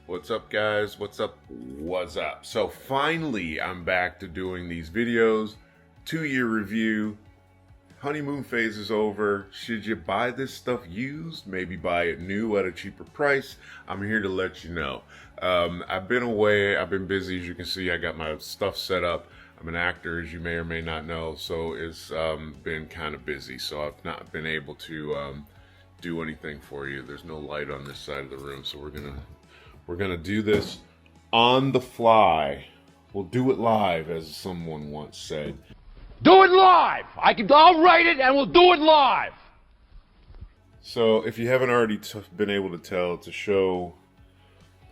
What's up, guys? What's up? What's up? So finally, I'm back to doing these videos. 2-year review. Honeymoon phase is over. Should you buy this stuff used? Maybe buy it new at a cheaper price? I'm here to let you know. I've been away. I've been busy. As you can see, I got my stuff set up. I'm an actor, as you may or may not know, so it's been kind of busy. So I've not been able to do anything for you. There's no light on this side of the room, so we're gonna do this on the fly. We'll do it live, as someone once said. Do it live! I'll write it and we'll do it live! So if you haven't already been able to tell, it's a show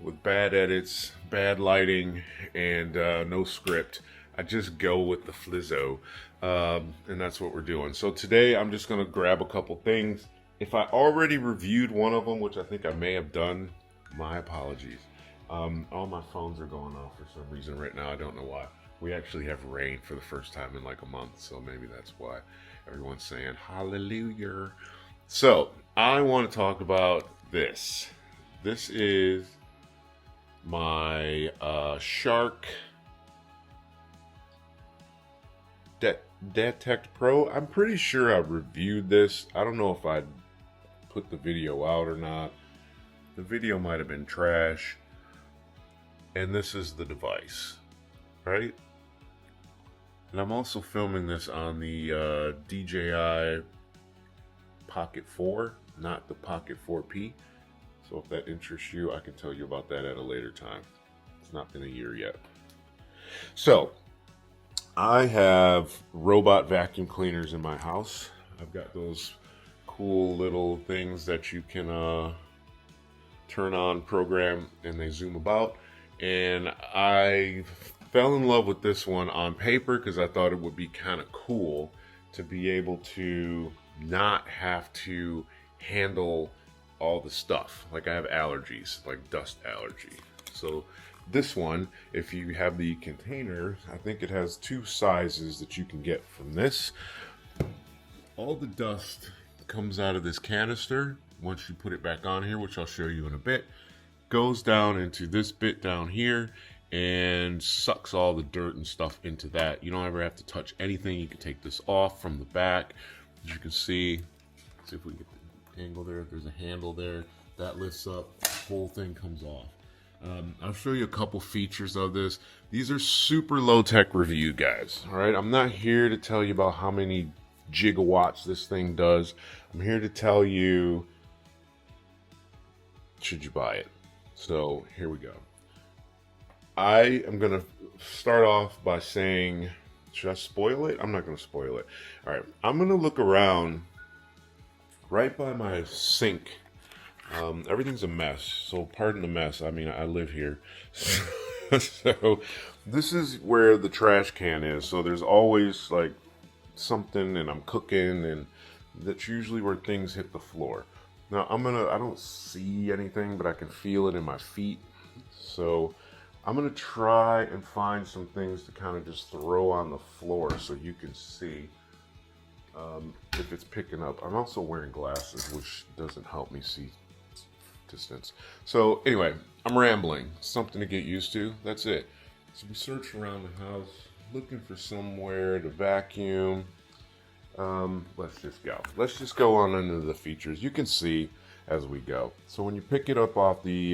with bad edits, bad lighting, and no script. I just go with the flizzo, and that's what we're doing. So today I'm just gonna grab a couple things. If I already reviewed one of them, which I think I may have done, my apologies. All my phones are going off for some reason right now. I don't know why. We actually have rain for the first time in like a month, so maybe that's why everyone's saying hallelujah. So I want to talk about this. This is my Shark Detect Pro. I'm pretty sure I reviewed this. I don't know if I put the video out or not. The video might have been trash. And this is the device, right? And I'm also filming this on the DJI Pocket 4, not the Pocket 4P. So if that interests you, I can tell you about that at a later time. It's not been a year yet. So I have robot vacuum cleaners in my house. I've got those cool little things that you can turn on, program, and they zoom about. And I fell in love with this one on paper because I thought it would be kind of cool to be able to not have to handle all the stuff. Like I have allergies, like dust allergy. So this one, if you have the container, I think it has 2 sizes that you can get from this. All the dust comes out of this canister once you put it back on here, which I'll show you in a bit. Goes down into this bit down here and sucks all the dirt and stuff into that. You don't ever have to touch anything. You can take this off from the back. As you can see if we get the angle there. There's a handle there that lifts up. The whole thing comes off. I'll show you a couple features of this. These are super low-tech review, guys. All right, I'm not here to tell you about how many gigawatts this thing does. I'm here to tell you, should you buy it? So here we go. I am gonna start off by saying, should I spoil it? I'm not gonna spoil it. All right, I'm gonna look around right by my sink. Everything's a mess, so pardon the mess. I mean, I live here. So this is where the trash can is. So there's always like something, and I'm cooking, and that's usually where things hit the floor. Now I don't see anything, but I can feel it in my feet. So I'm gonna try and find some things to kind of just throw on the floor so you can see if it's picking up. I'm also wearing glasses, which doesn't help me see distance. So anyway, I'm rambling. Something to get used to. That's it. So we search around the house looking for somewhere to vacuum. Let's just go on into the features. You can see as we go. So when you pick it up off the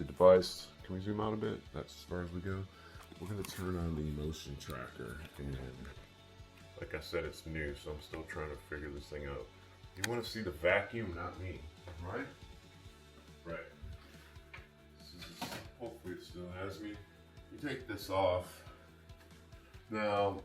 device, can we zoom out a bit? That's as far as we go. We're gonna turn on the motion tracker, and like I said, it's new, so I'm still trying to figure this thing out. You want to see the vacuum, not me, right? Right. Hopefully it still has me. You take this off. Now,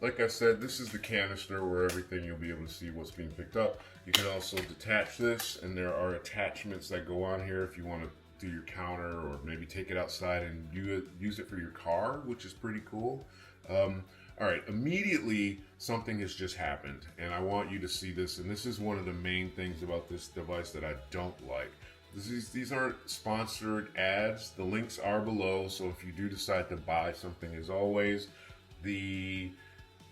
like I said, this is the canister where everything, you'll be able to see what's being picked up. You can also detach this, and there are attachments that go on here if you want to do your counter, or maybe take it outside and use it for your car, which is pretty cool. All right, immediately something has just happened, and I want you to see this, and this is one of the main things about this device that I don't like. These aren't sponsored ads. The links are below, so if you do decide to buy something, as always, the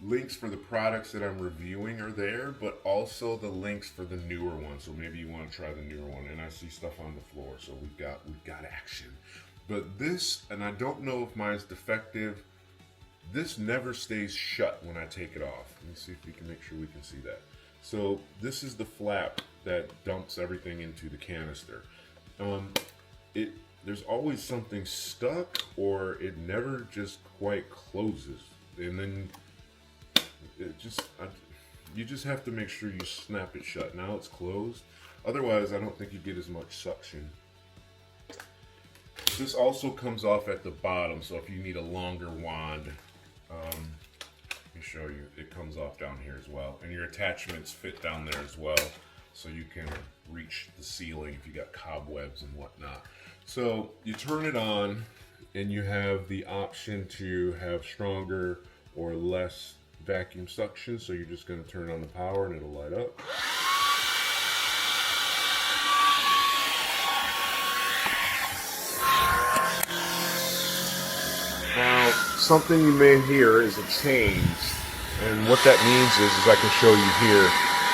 links for the products that I'm reviewing are there, but also the links for the newer ones. So maybe you want to try the newer one. And I see stuff on the floor, so we've got action. But this, and I don't know if mine's defective, this never stays shut when I take it off. Let me see if we can make sure we can see that. So this is the flap that dumps everything into the canister. There's always something stuck, or it never just quite closes. And then you just have to make sure you snap it shut. Now it's closed. Otherwise, I don't think you get as much suction. This also comes off at the bottom, so if you need a longer wand, let me show you, it comes off down here as well. And your attachments fit down there as well, so you can reach the ceiling if you got cobwebs and whatnot. So you turn it on, and you have the option to have stronger or less vacuum suction. So you're just going to turn on the power and it'll light up. Now, something you may hear is a change, and what that means is I can show you here,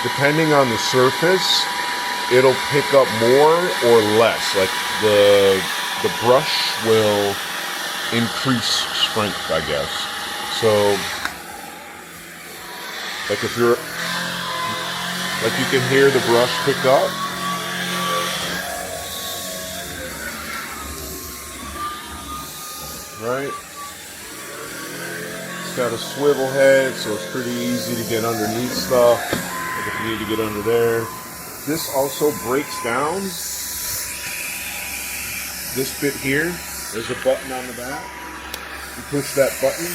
depending on the surface, it'll pick up more or less. Like the brush will increase strength, I guess. So, like if you're, like you can hear the brush pick up. Right? It's got a swivel head, so it's pretty easy to get underneath stuff. Like if you need to get under there. This also breaks down. This bit here, there's a button on the back. You push that button,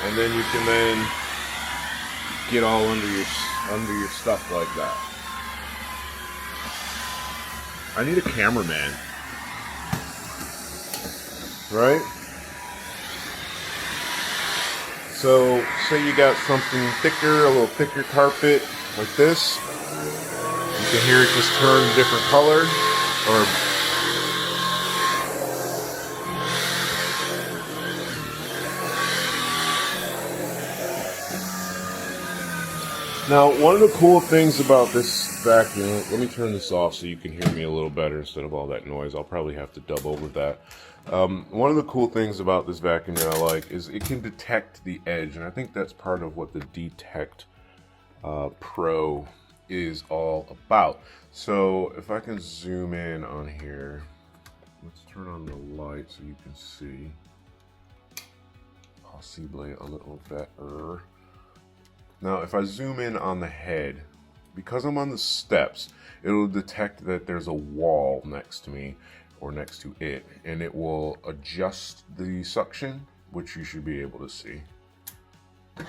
and then you can then get all under your stuff like that. I need a cameraman. Right? So, say you got something thicker, a little thicker carpet like this. You can hear it just turn a different color, or now, one of the cool things about this vacuum, let me turn this off so you can hear me a little better instead of all that noise. I'll probably have to dub over that. One of the cool things about this vacuum that I like is it can detect the edge, and I think that's part of what the Detect Pro is all about. So if I can zoom in on here, let's turn on the light so you can see possibly a little better. Now if I zoom in on the head, because I'm on the steps, it'll detect that there's a wall next to me or next to it, and it will adjust the suction, which you should be able to see. Right.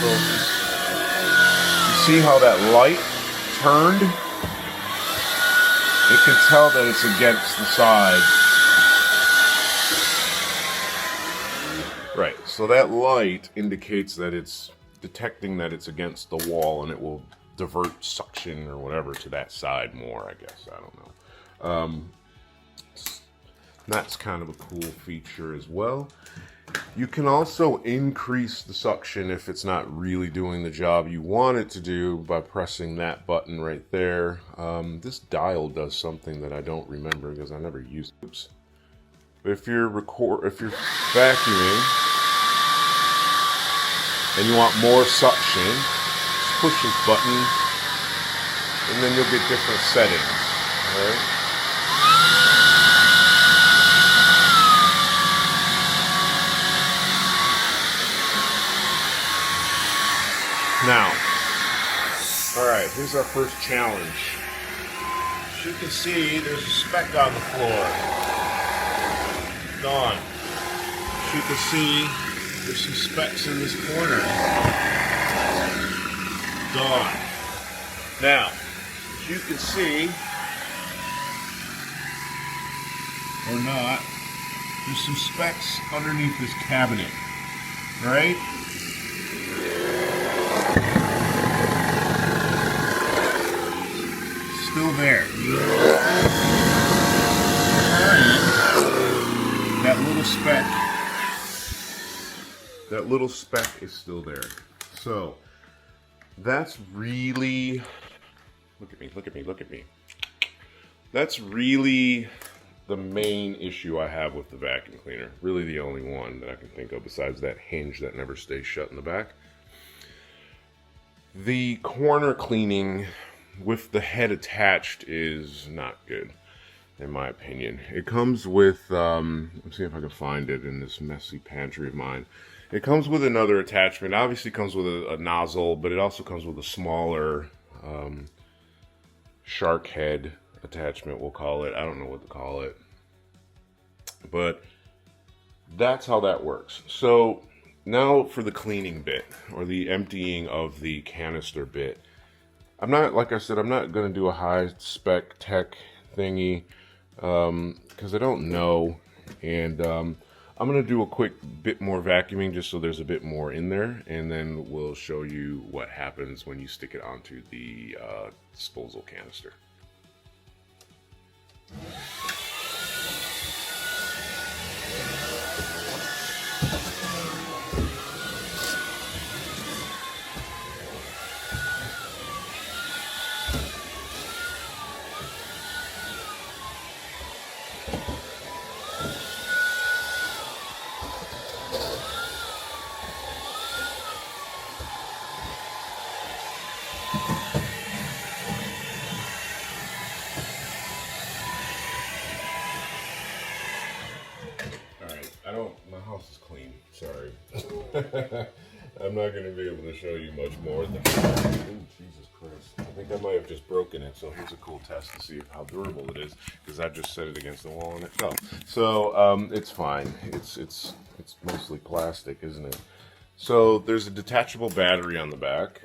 So you see how that light turned? It can tell that it's against the side. Right, so that light indicates that it's detecting that it's against the wall, and it will divert suction or whatever to that side more, I guess. I don't know. That's kind of a cool feature as well. You can also increase the suction if it's not really doing the job you want it to do by pressing that button right there. This dial does something that I don't remember because I never used it. Oops. If you're vacuuming and you want more suction, just push this button and then you'll get different settings. All right? Now, all right, here's our first challenge. As you can see, there's a speck on the floor. Gone. As you can see, there's some specks in this corner. Gone. Now, as you can see, or not, there's some specks underneath this cabinet, right? Still there. All right. that little speck is still there. So that's really, look at me, look at me, look at me. That's really the main issue I have with the vacuum cleaner. Really the only one that I can think of besides that hinge that never stays shut in the back. The corner cleaning with the head attached is not good, in my opinion. It comes with, let's see if I can find it in this messy pantry of mine. It comes with another attachment. Obviously it comes with a nozzle, but it also comes with a smaller shark head attachment, we'll call it. I don't know what to call it. But that's how that works. So now for the cleaning bit, or the emptying of the canister bit. I'm not, like I said, I'm not going to do a high spec tech thingy because I don't know. And I'm going to do a quick bit more vacuuming just so there's a bit more in there. And then we'll show you what happens when you stick it onto the disposal canister. My house is clean, sorry. I'm not going to be able to show you much more than that. Oh, Jesus Christ. I think I might have just broken it, so here's a cool test to see how durable it is, because I just set it against the wall and it fell. So, it's fine. It's mostly plastic, isn't it? So, there's a detachable battery on the back,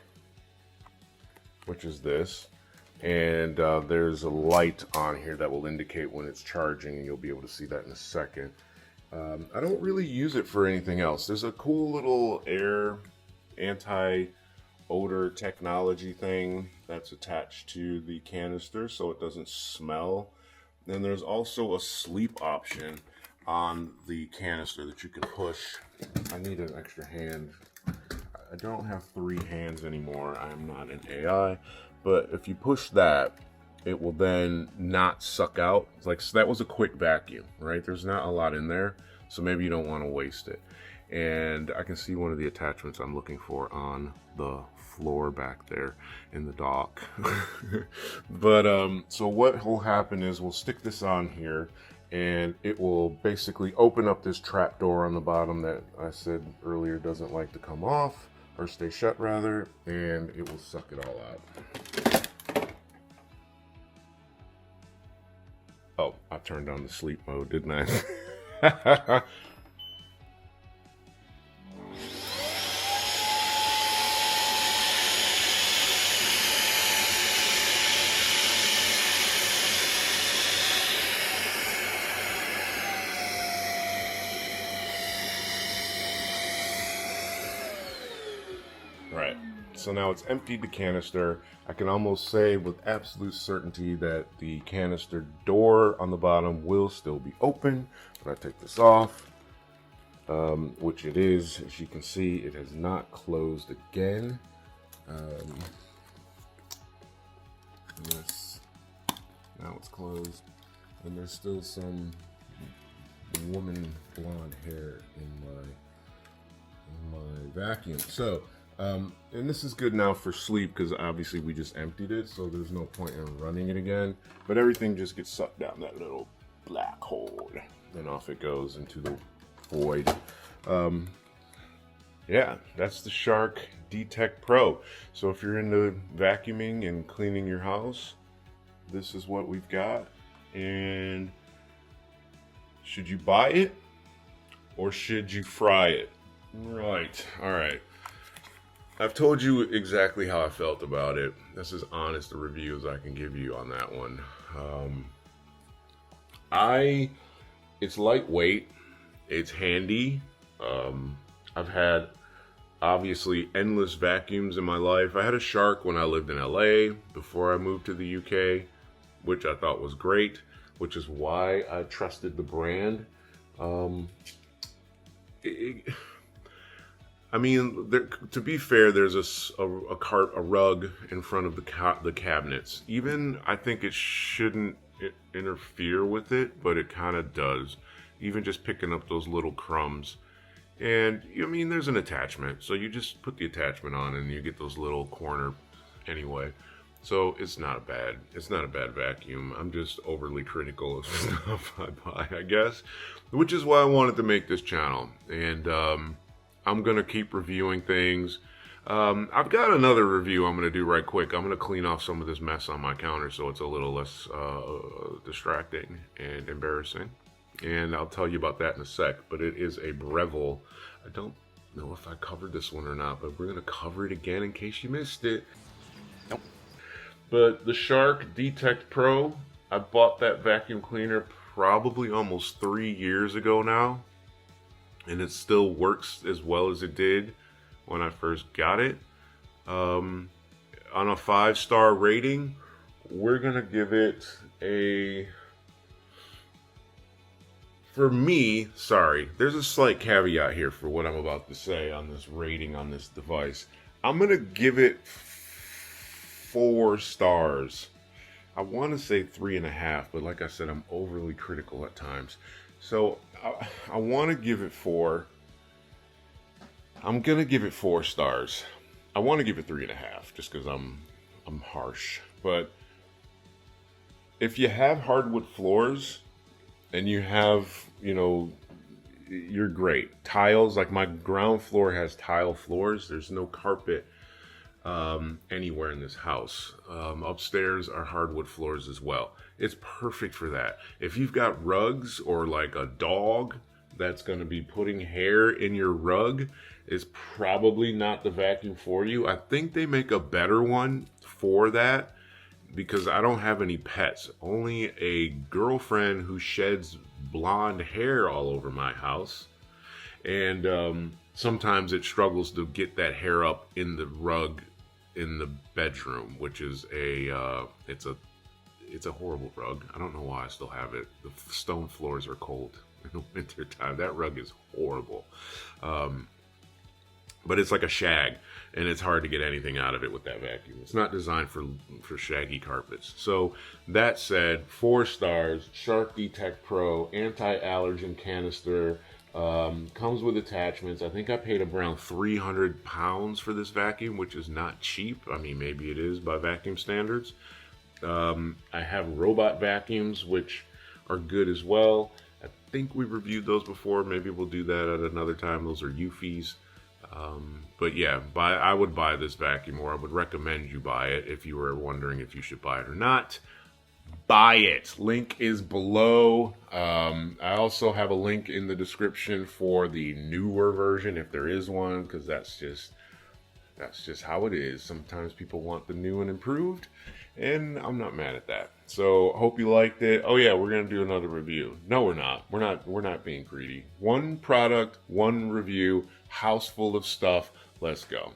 which is this. And there's a light on here that will indicate when it's charging, and you'll be able to see that in a second. I don't really use it for anything else. There's a cool little air anti-odor technology thing that's attached to the canister so it doesn't smell. Then there's also a sleep option on the canister that you can push. I need an extra hand. I don't have 3 hands anymore. I am not an AI. But if you push that, it will then not suck out. It's like, so that was a quick vacuum, right? There's not a lot in there, so maybe you don't want to waste it. And I can see one of the attachments I'm looking for on the floor back there in the dock. But so what will happen is we'll stick this on here, and it will basically open up this trap door on the bottom that I said earlier doesn't like to come off, or stay shut rather, and it will suck it all out. Oh, I turned on the sleep mode, didn't I? Right. So now it's emptied the canister. I can almost say with absolute certainty that the canister door on the bottom will still be open. But I take this off, which it is. As you can see, it has not closed again. Yes. Now it's closed. And there's still some woman blonde hair in my vacuum. So, and this is good now for sleep because obviously we just emptied it, so there's no point in running it again. But everything just gets sucked down that little black hole. Then off it goes into the void. Yeah, that's the Shark D-Tech Pro. So if you're into vacuuming and cleaning your house, this is what we've got. And should you buy it or should you fry it? Right, all right. I've told you exactly how I felt about it. That's as honest a review as I can give you on that one. It's lightweight, it's handy. I've had obviously endless vacuums in my life. I had a Shark when I lived in LA before I moved to the UK, which I thought was great, which is why I trusted the brand. I mean, to be fair, there's a rug in front of the cabinets. Even I think it shouldn't interfere with it, but it kind of does. Even just picking up those little crumbs. And I mean, there's an attachment, so you just put the attachment on, and you get those little corner anyway. So it's not a bad vacuum. I'm just overly critical of stuff I buy, I guess, which is why I wanted to make this channel. And I'm gonna keep reviewing things. I've got another review I'm gonna do right quick. I'm gonna clean off some of this mess on my counter so it's a little less distracting and embarrassing. And I'll tell you about that in a sec. But it is a Breville. I don't know if I covered this one or not, but we're gonna cover it again in case you missed it. Nope. But the Shark Detect Pro, I bought that vacuum cleaner probably almost 3 years ago now. And it still works as well as it did when I first got it. On a 5-star rating, we're gonna give it a... For me, sorry, there's a slight caveat here for what I'm about to say on this rating on this device. I'm gonna give it 4 stars. I want to say 3.5, but like I said, I'm overly critical at times. So I want to give it 4. I'm gonna give it 4 stars. I want to give it 3.5 just because I'm harsh. But if you have hardwood floors and you have, you know, you're great. Tiles, like my ground floor has tile floors. There's no carpet anywhere in this house. Upstairs are hardwood floors as well. It's perfect for that. If you've got rugs or like a dog that's going to be putting hair in your rug, it's probably not the vacuum for you. I think they make a better one for that because I don't have any pets. Only a girlfriend who sheds blonde hair all over my house. And sometimes it struggles to get that hair up in the rug in the bedroom, which is it's a horrible rug. I don't know why I still have it. The stone floors are cold in the winter time. That rug is horrible. But it's like a shag, and it's hard to get anything out of it with that vacuum. It's not designed for shaggy carpets. So that said, 4 stars, Shark Detect Pro, anti-allergen canister, comes with attachments. I think I paid around 300 pounds for this vacuum, which is not cheap. I mean, maybe it is by vacuum standards. I have robot vacuums, which are good as well. I think we reviewed those before. Maybe we'll do that at another time. Those are Eufys. But yeah, I would buy this vacuum, or I would recommend you buy it if you were wondering if you should buy it or not. Buy it. Link is below. I also have a link in the description for the newer version, if there is one, because that's just how it is. Sometimes people want the new and improved, and I'm not mad at that. So hope you liked it. Oh yeah, we're gonna do another review. No, we're not. We're not being greedy. One product, one review, house full of stuff. Let's go.